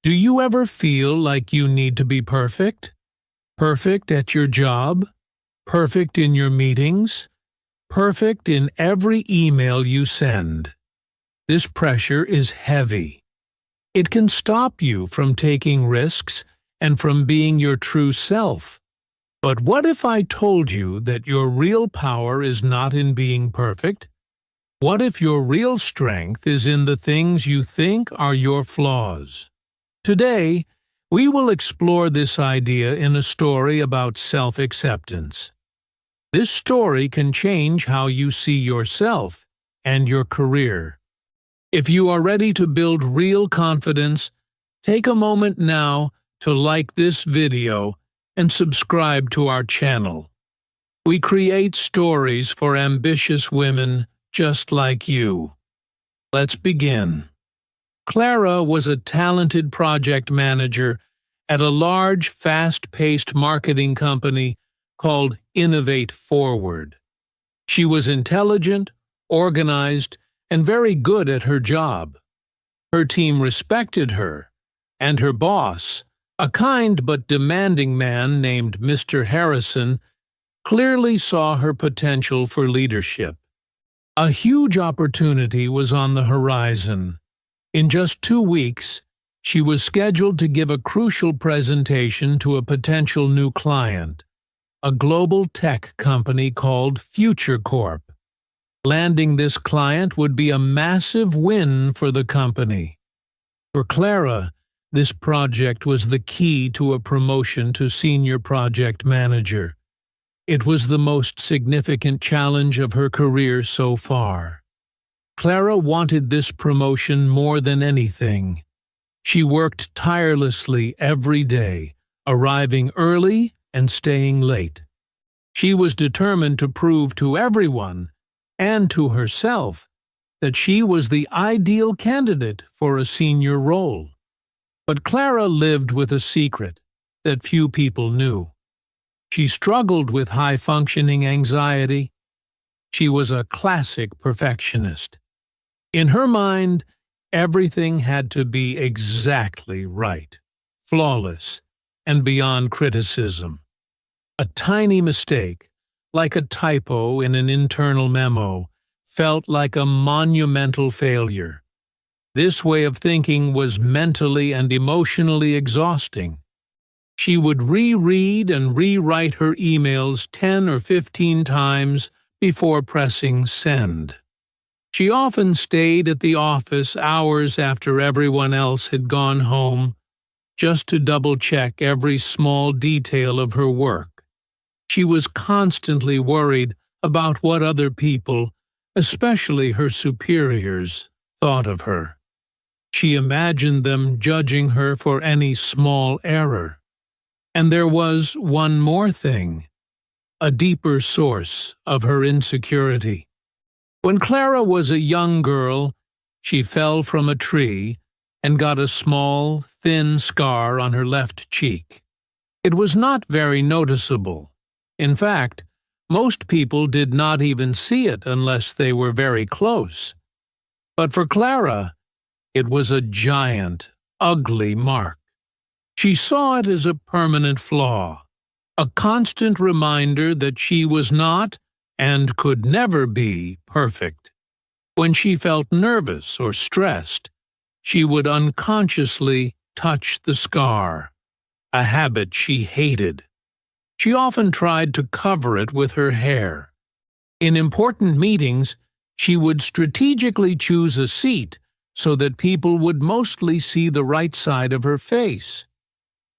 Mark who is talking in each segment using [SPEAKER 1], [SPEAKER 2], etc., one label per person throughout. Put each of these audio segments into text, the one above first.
[SPEAKER 1] Do you ever feel like you need to be perfect? Perfect at your job? Perfect in your meetings? Perfect in every email you send? This pressure is heavy. It can stop you from taking risks and from being your true self. But what if I told you that your real power is not in being perfect? What if your real strength is in the things you think are your flaws? Today, we will explore this idea in a story about self-acceptance. This story can change how you see yourself and your career. If you are ready to build real confidence, take a moment now to like this video and subscribe to our channel. We create stories for ambitious women just like you. Let's begin. Clara was a talented project manager at a large, fast-paced marketing company called Innovate Forward. She was intelligent, organized, and very good at her job. Her team respected her, and her boss, a kind but demanding man named Mr. Harrison, clearly saw her potential for leadership. A huge opportunity was on the horizon. In just 2 weeks, she was scheduled to give a crucial presentation to a potential new client, a global tech company called Future Corp. Landing this client would be a massive win for the company. For Clara, this project was the key to a promotion to senior project manager. It was the most significant challenge of her career so far. Clara wanted this promotion more than anything. She worked tirelessly every day, arriving early and staying late. She was determined to prove to everyone, and to herself, that she was the ideal candidate for a senior role. But Clara lived with a secret that few people knew. She struggled with high-functioning anxiety. She was a classic perfectionist. In her mind, everything had to be exactly right, flawless, and beyond criticism. A tiny mistake, like a typo in an internal memo, felt like a monumental failure. This way of thinking was mentally and emotionally exhausting. She would reread and rewrite her emails 10 or 15 times before pressing send. She often stayed at the office hours after everyone else had gone home, just to double-check every small detail of her work. She was constantly worried about what other people, especially her superiors, thought of her. She imagined them judging her for any small error. And there was one more thing, a deeper source of her insecurity. When Clara was a young girl, she fell from a tree and got a small, thin scar on her left cheek. It was not very noticeable. In fact, most people did not even see it unless they were very close. But for Clara, it was a giant, ugly mark. She saw it as a permanent flaw, a constant reminder that she was not and could never be perfect. When she felt nervous or stressed, she would unconsciously touch the scar, a habit she hated. She often tried to cover it with her hair. In important meetings, she would strategically choose a seat so that people would mostly see the right side of her face.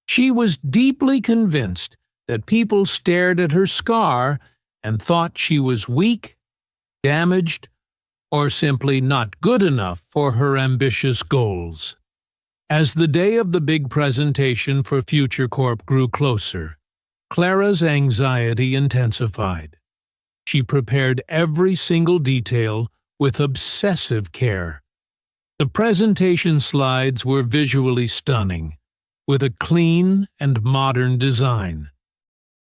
[SPEAKER 1] She was deeply convinced that people stared at her scar and thought she was weak, damaged, or simply not good enough for her ambitious goals. As the day of the big presentation for Future Corp grew closer, Clara's anxiety intensified. She prepared every single detail with obsessive care. The presentation slides were visually stunning, with a clean and modern design.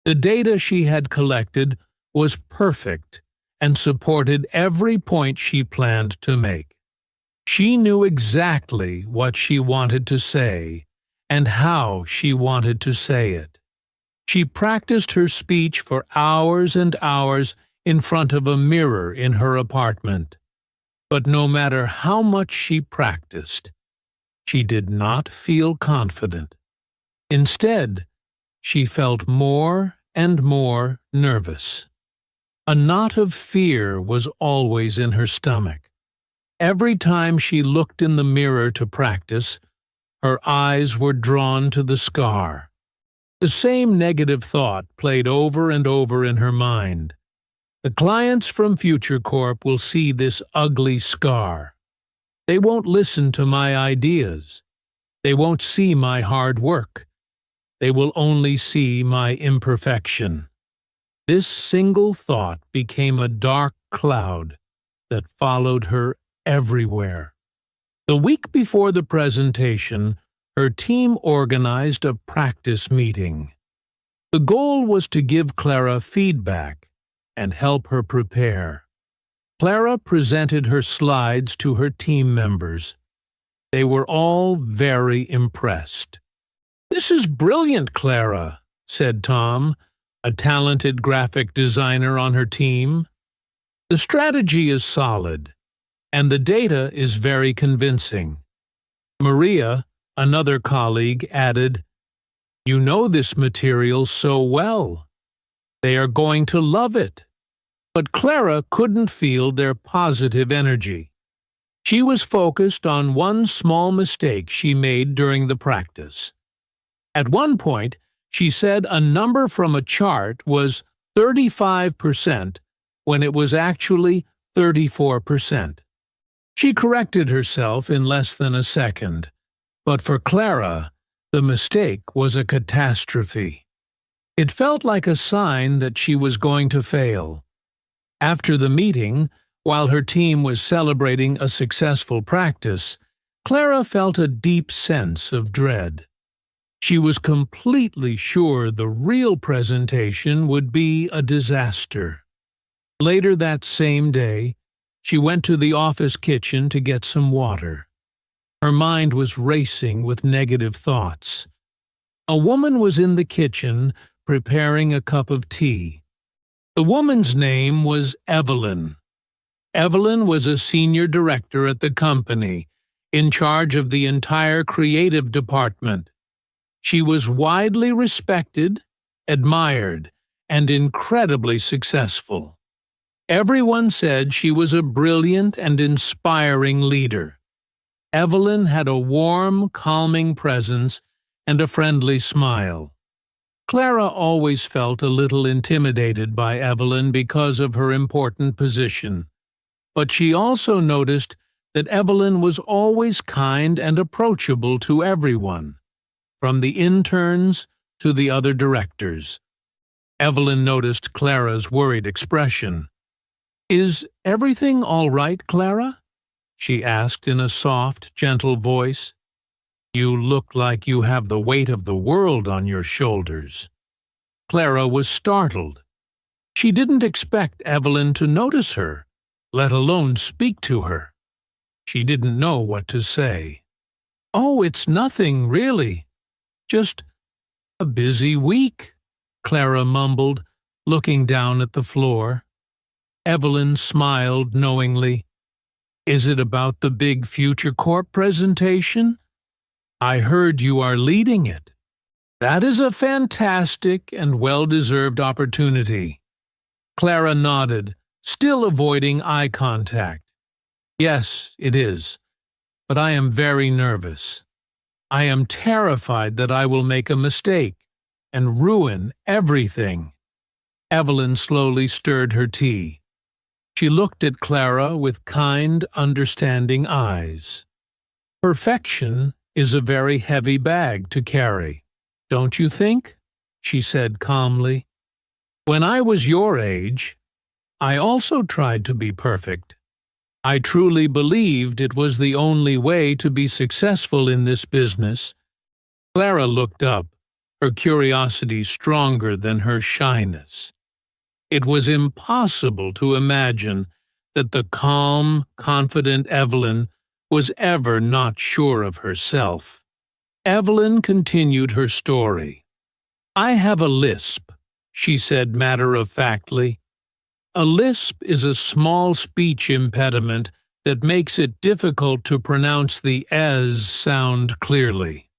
[SPEAKER 1] The data she had collected was perfect and supported every point she planned to make. She knew exactly what she wanted to say and how she wanted to say it. She practiced her speech for hours and hours in front of a mirror in her apartment. But no matter how much she practiced, she did not feel confident. Instead, she felt more and more nervous. A knot of fear was always in her stomach. Every time she looked in the mirror to practice, her eyes were drawn to the scar. The same negative thought played over and over in her mind. The clients from Future Corp will see this ugly scar. They won't listen to my ideas. They won't see my hard work. They will only see my imperfection. This single thought became a dark cloud that followed her everywhere. The week before the presentation, her team organized a practice meeting. The goal was to give Clara feedback and help her prepare. Clara presented her slides to her team members. They were all very impressed. "This is brilliant, Clara," said Tom, a talented graphic designer on her team. "The strategy is solid, and the data is very convincing." Maria, another colleague, added, "You know this material so well. They are going to love it." But Clara couldn't feel their positive energy. She was focused on one small mistake she made during the practice. At one point, she said a number from a chart was 35% when it was actually 34%. She corrected herself in less than a second, but for Clara, the mistake was a catastrophe. It felt like a sign that she was going to fail. After the meeting, while her team was celebrating a successful practice, Clara felt a deep sense of dread. She was completely sure the real presentation would be a disaster. Later that same day, she went to the office kitchen to get some water. Her mind was racing with negative thoughts. A woman was in the kitchen preparing a cup of tea. The woman's name was Evelyn. Evelyn was a senior director at the company, in charge of the entire creative department. She was widely respected, admired, and incredibly successful. Everyone said she was a brilliant and inspiring leader. Evelyn had a warm, calming presence and a friendly smile. Clara always felt a little intimidated by Evelyn because of her important position, but she also noticed that Evelyn was always kind and approachable to everyone, from the interns to the other directors. Evelyn noticed Clara's worried expression. "Is everything all right, Clara?" she asked in a soft, gentle voice. "You look like you have the weight of the world on your shoulders." Clara was startled. She didn't expect Evelyn to notice her, let alone speak to her. She didn't know what to say. "Oh, it's nothing, really. Just a busy week," Clara mumbled, looking down at the floor. Evelyn smiled knowingly. "Is it about the big Future Corp presentation? I heard you are leading it." "That is a fantastic and well-deserved opportunity." Clara nodded, still avoiding eye contact. "Yes, it is, but I am very nervous. I am terrified that I will make a mistake and ruin everything." Evelyn slowly stirred her tea. She looked at Clara with kind, understanding eyes. "Perfection is a very heavy bag to carry, don't you think?" she said calmly. "When I was your age, I also tried to be perfect. I truly believed it was the only way to be successful in this business." Clara looked up, her curiosity stronger than her shyness. It was impossible to imagine that the calm, confident Evelyn was ever not sure of herself. Evelyn continued her story. "I have a lisp," she said matter-of-factly. "A lisp is a small speech impediment that makes it difficult to pronounce the s sound clearly.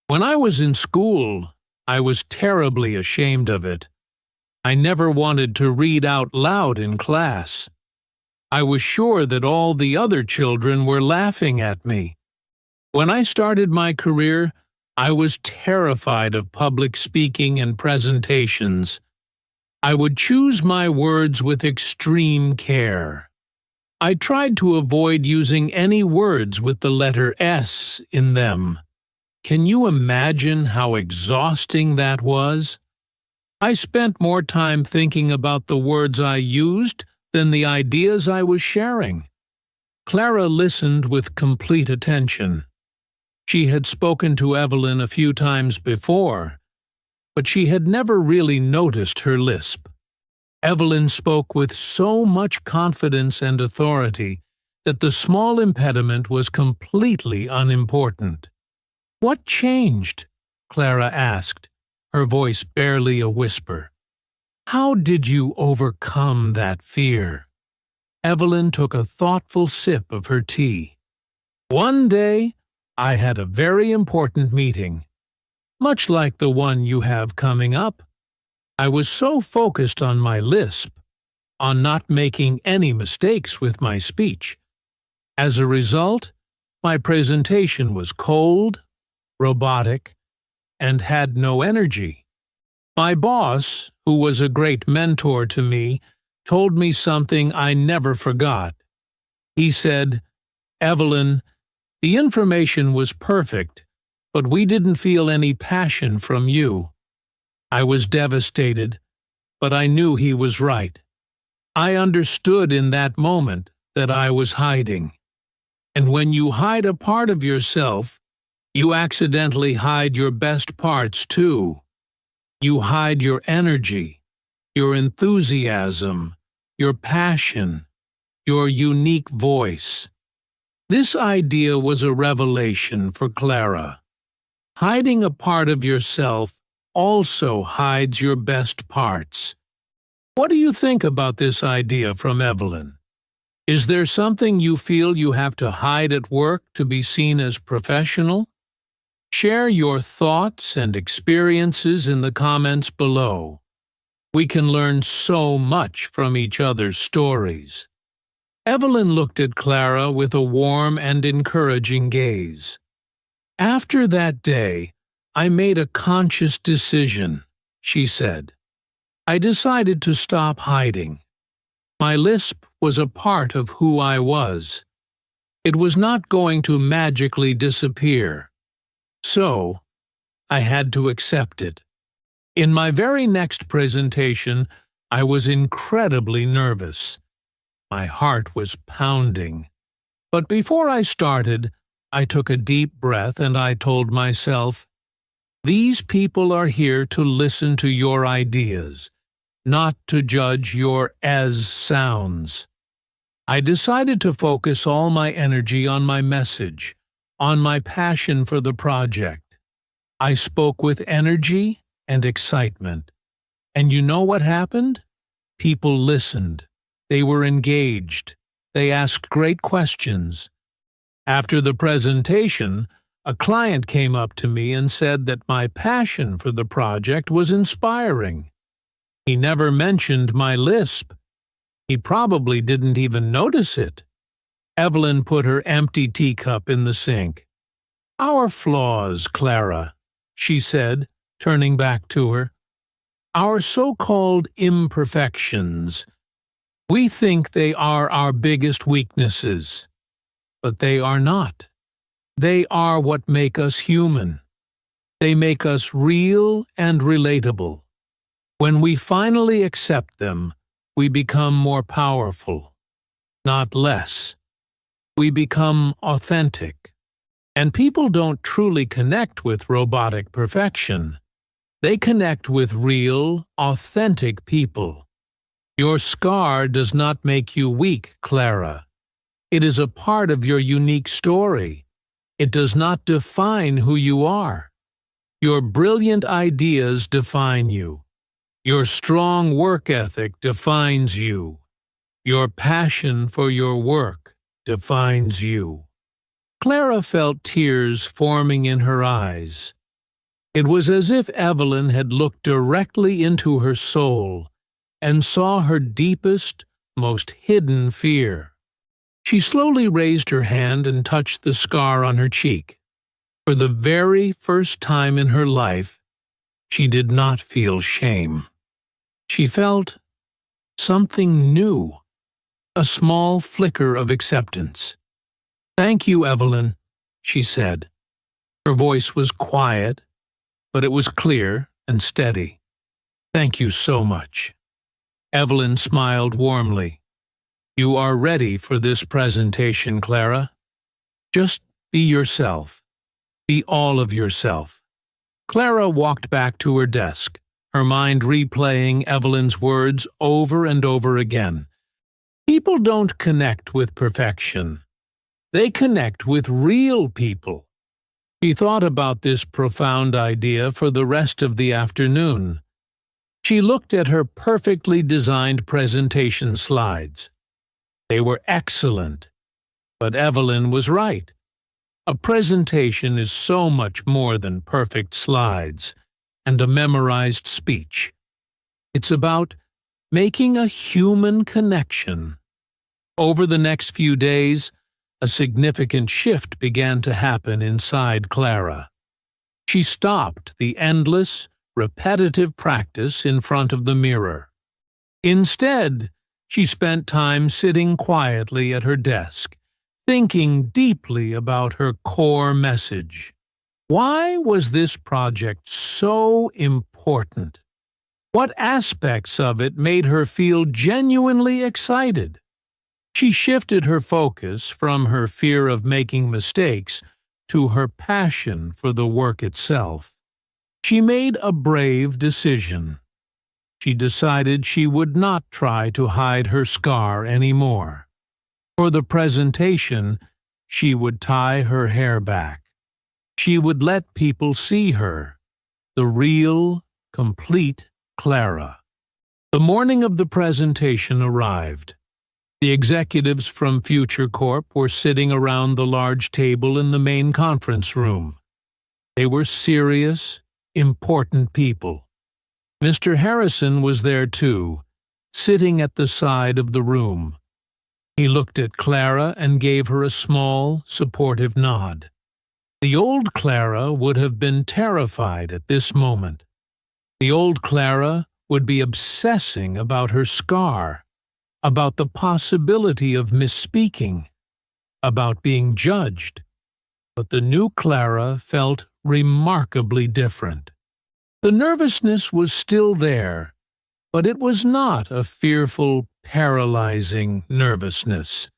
[SPEAKER 1] When I was in school, I was terribly ashamed of it. I never wanted to read out loud in class. I was sure that all the other children were laughing at me. When I started my career, I was terrified of public speaking and presentations. I would choose my words with extreme care. I tried to avoid using any words with the letter S in them. Can you imagine how exhausting that was? I spent more time thinking about the words I used than the ideas I was sharing." Clara listened with complete attention. She had spoken to Evelyn a few times before, but she had never really noticed her lisp. Evelyn spoke with so much confidence and authority that the small impediment was completely unimportant. "What changed?" Clara asked, her voice barely a whisper. "How did you overcome that fear?" Evelyn took a thoughtful sip of her tea. "One day, I had a very important meeting, much like the one you have coming up. I was so focused on my lisp, on not making any mistakes with my speech. As a result, my presentation was cold, robotic, and had no energy. My boss, who was a great mentor to me, told me something I never forgot. He said, 'Evelyn, the information was perfect, but we didn't feel any passion from you.' I was devastated, but I knew he was right. I understood in that moment that I was hiding. And when you hide a part of yourself, you accidentally hide your best parts too. You hide your energy, your enthusiasm, your passion, your unique voice." This idea was a revelation for Clara. Hiding a part of yourself also hides your best parts. What do you think about this idea from Evelyn? Is there something you feel you have to hide at work to be seen as professional? Share your thoughts and experiences in the comments below. We can learn so much from each other's stories. Evelyn looked at Clara with a warm and encouraging gaze. "After that day, I made a conscious decision," she said. "I decided to stop hiding. My lisp was a part of who I was. It was not going to magically disappear. So, I had to accept it. In my very next presentation, I was incredibly nervous. My heart was pounding. But before I started, I took a deep breath and I told myself, 'These people are here to listen to your ideas, not to judge your as sounds.' I decided to focus all my energy on my message, on my passion for the project. I spoke with energy and excitement. And you know what happened? People listened. They were engaged. They asked great questions. After the presentation, a client came up to me and said that my passion for the project was inspiring. He never mentioned my lisp. He probably didn't even notice it." Evelyn put her empty teacup in the sink. "Our flaws, Clara," she said, turning back to her. "Our so-called imperfections. We think they are our biggest weaknesses. But they are not. They are what make us human. They make us real and relatable. When we finally accept them, we become more powerful, not less. We become authentic. And people don't truly connect with robotic perfection. They connect with real, authentic people. Your scar does not make you weak, Clara. It is a part of your unique story. It does not define who you are. Your brilliant ideas define you. Your strong work ethic defines you. Your passion for your work defines you. Clara felt tears forming in her eyes. It was as if Evelyn had looked directly into her soul and saw her deepest, most hidden fear. She slowly raised her hand and touched the scar on her cheek. For the very first time in her life, she did not feel shame. She felt something new, a small flicker of acceptance. "Thank you, Evelyn," she said. Her voice was quiet, but it was clear and steady. "Thank you so much." Evelyn smiled warmly. "You are ready for this presentation, Clara. Just be yourself. Be all of yourself." Clara walked back to her desk, her mind replaying Evelyn's words over and over again. People don't connect with perfection. They connect with real people. She thought about this profound idea for the rest of the afternoon. She looked at her perfectly designed presentation slides. They were excellent. But Evelyn was right. A presentation is so much more than perfect slides and a memorized speech. It's about making a human connection. Over the next few days, a significant shift began to happen inside Clara. She stopped the endless, repetitive practice in front of the mirror. Instead, she spent time sitting quietly at her desk, thinking deeply about her core message. Why was this project so important? What aspects of it made her feel genuinely excited? She shifted her focus from her fear of making mistakes to her passion for the work itself. She made a brave decision. She decided she would not try to hide her scar anymore. For the presentation, she would tie her hair back. She would let people see her, the real, complete Clara. The morning of the presentation arrived. The executives from Future Corp were sitting around the large table in the main conference room. They were serious, important people. Mr. Harrison was there too, sitting at the side of the room. He looked at Clara and gave her a small, supportive nod. The old Clara would have been terrified at this moment. The old Clara would be obsessing about her scar, about the possibility of misspeaking, about being judged. But the new Clara felt remarkably different. The nervousness was still there, but it was not a fearful, paralyzing nervousness.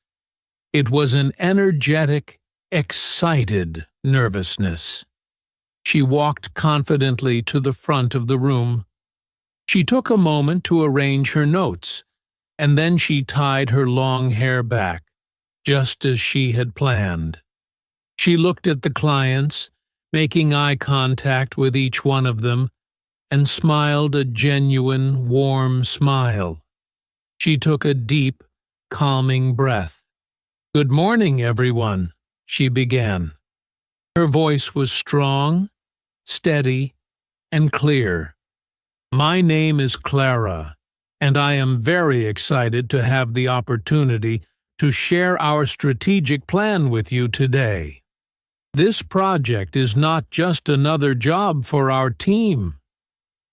[SPEAKER 1] It was an energetic, excited nervousness. She walked confidently to the front of the room. She took a moment to arrange her notes, and then she tied her long hair back, just as she had planned. She looked at the clients, making eye contact with each one of them, and smiled a genuine, warm smile. She took a deep, calming breath. "Good morning, everyone," she began. Her voice was strong, steady, and clear. "My name is Clara, and I am very excited to have the opportunity to share our strategic plan with you today. This project is not just another job for our team.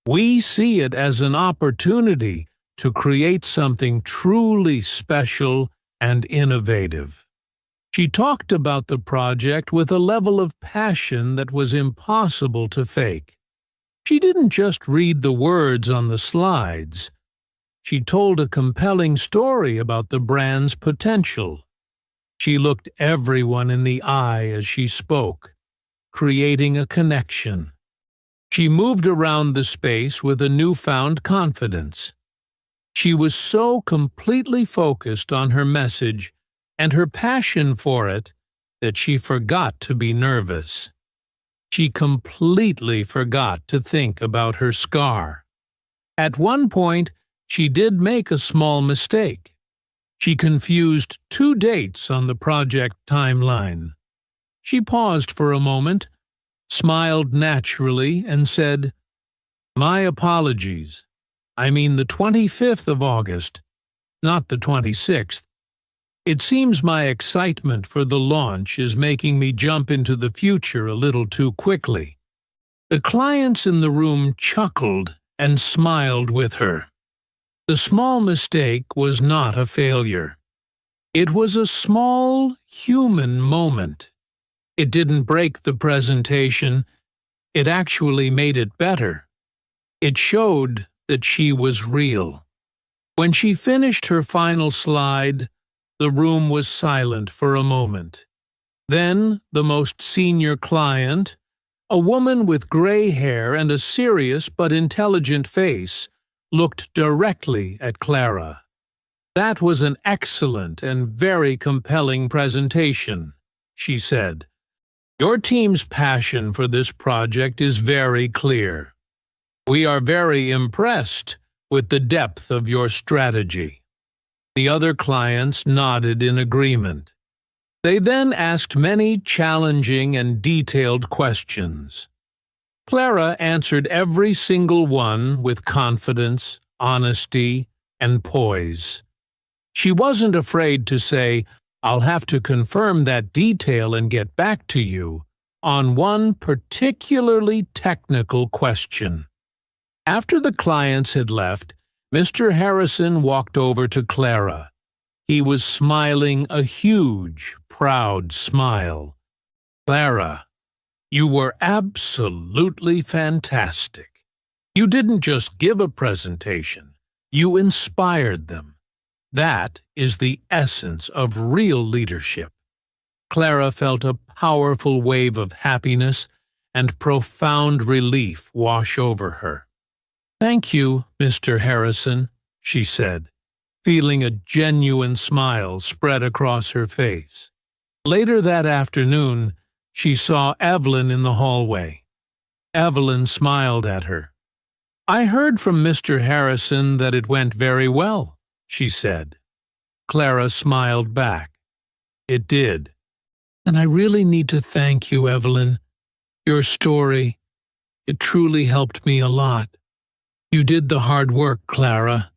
[SPEAKER 1] We see it as an opportunity to create something truly special and innovative." She talked about the project with a level of passion that was impossible to fake. She didn't just read the words on the slides. She told a compelling story about the brand's potential. She looked everyone in the eye as she spoke, creating a connection. She moved around the space with a newfound confidence. She was so completely focused on her message and her passion for it that she forgot to be nervous. She completely forgot to think about her scar. At one point, she did make a small mistake. She confused two dates on the project timeline. She paused for a moment, smiled naturally, and said, "My apologies. I mean the 25th of August, not the 26th. It seems my excitement for the launch is making me jump into the future a little too quickly." The clients in the room chuckled and smiled with her. The small mistake was not a failure. It was a small, human moment. It didn't break the presentation. It actually made it better. It showed that she was real. When she finished her final slide, the room was silent for a moment. Then the most senior client, a woman with gray hair and a serious but intelligent face, looked directly at Clara. "That was an excellent and very compelling presentation," she said. "Your team's passion for this project is very clear. We are very impressed with the depth of your strategy." The other clients nodded in agreement. They then asked many challenging and detailed questions. Clara answered every single one with confidence, honesty, and poise. She wasn't afraid to say, "I'll have to confirm that detail and get back to you," on one particularly technical question. After the clients had left, Mr. Harrison walked over to Clara. He was smiling a huge, proud smile. "Clara, you were absolutely fantastic. You didn't just give a presentation, you inspired them. That is the essence of real leadership." Clara felt a powerful wave of happiness and profound relief wash over her. "Thank you, Mr. Harrison," she said, feeling a genuine smile spread across her face. Later that afternoon, she saw Evelyn in the hallway. Evelyn smiled at her. "I heard from Mr. Harrison that it went very well," she said. Clara smiled back. "It did. And I really need to thank you, Evelyn. Your story, it truly helped me a lot." "You did the hard work, Clara,"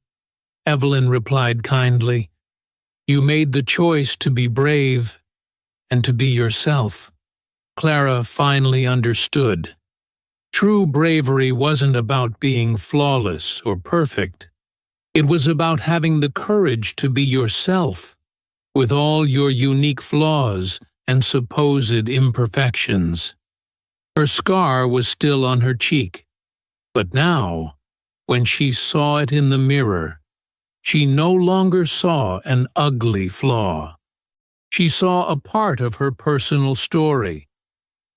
[SPEAKER 1] Evelyn replied kindly. "You made the choice to be brave and to be yourself." Clara finally understood. True bravery wasn't about being flawless or perfect. It was about having the courage to be yourself, with all your unique flaws and supposed imperfections. Her scar was still on her cheek, but now, when she saw it in the mirror, she no longer saw an ugly flaw. She saw a part of her personal story.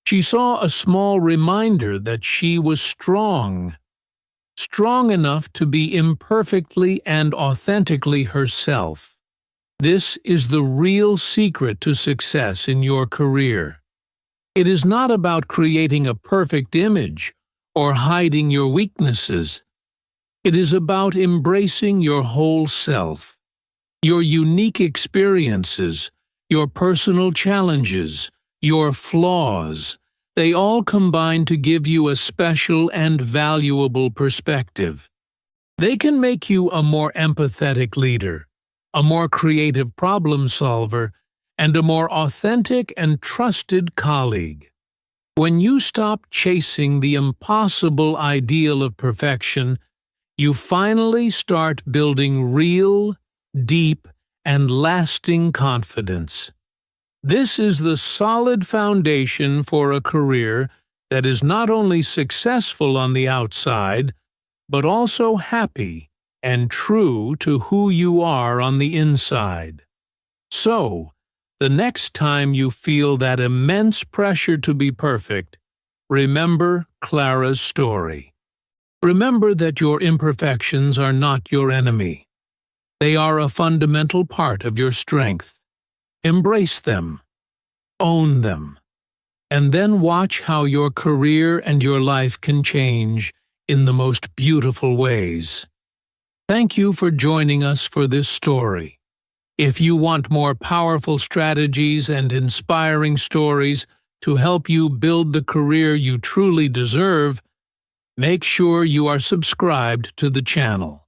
[SPEAKER 1] She saw a small reminder that she was strong enough to be imperfectly and authentically herself. This is the real secret to success in your career. It is not about creating a perfect image or hiding your weaknesses. It is about embracing your whole self, your unique experiences, your personal challenges, your flaws. They all combine to give you a special and valuable perspective. They can make you a more empathetic leader, a more creative problem solver, and a more authentic and trusted colleague. When you stop chasing the impossible ideal of perfection, you finally start building real, deep, and lasting confidence. This is the solid foundation for a career that is not only successful on the outside, but also happy and true to who you are on the inside. So, the next time you feel that immense pressure to be perfect, remember Clara's story. Remember that your imperfections are not your enemy. They are a fundamental part of your strength. Embrace them. Own them. And then watch how your career and your life can change in the most beautiful ways. Thank you for joining us for this story. If you want more powerful strategies and inspiring stories to help you build the career you truly deserve, make sure you are subscribed to the channel.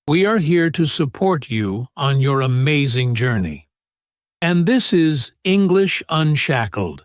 [SPEAKER 1] We are here to support you on your amazing journey. And this is English Unshackled.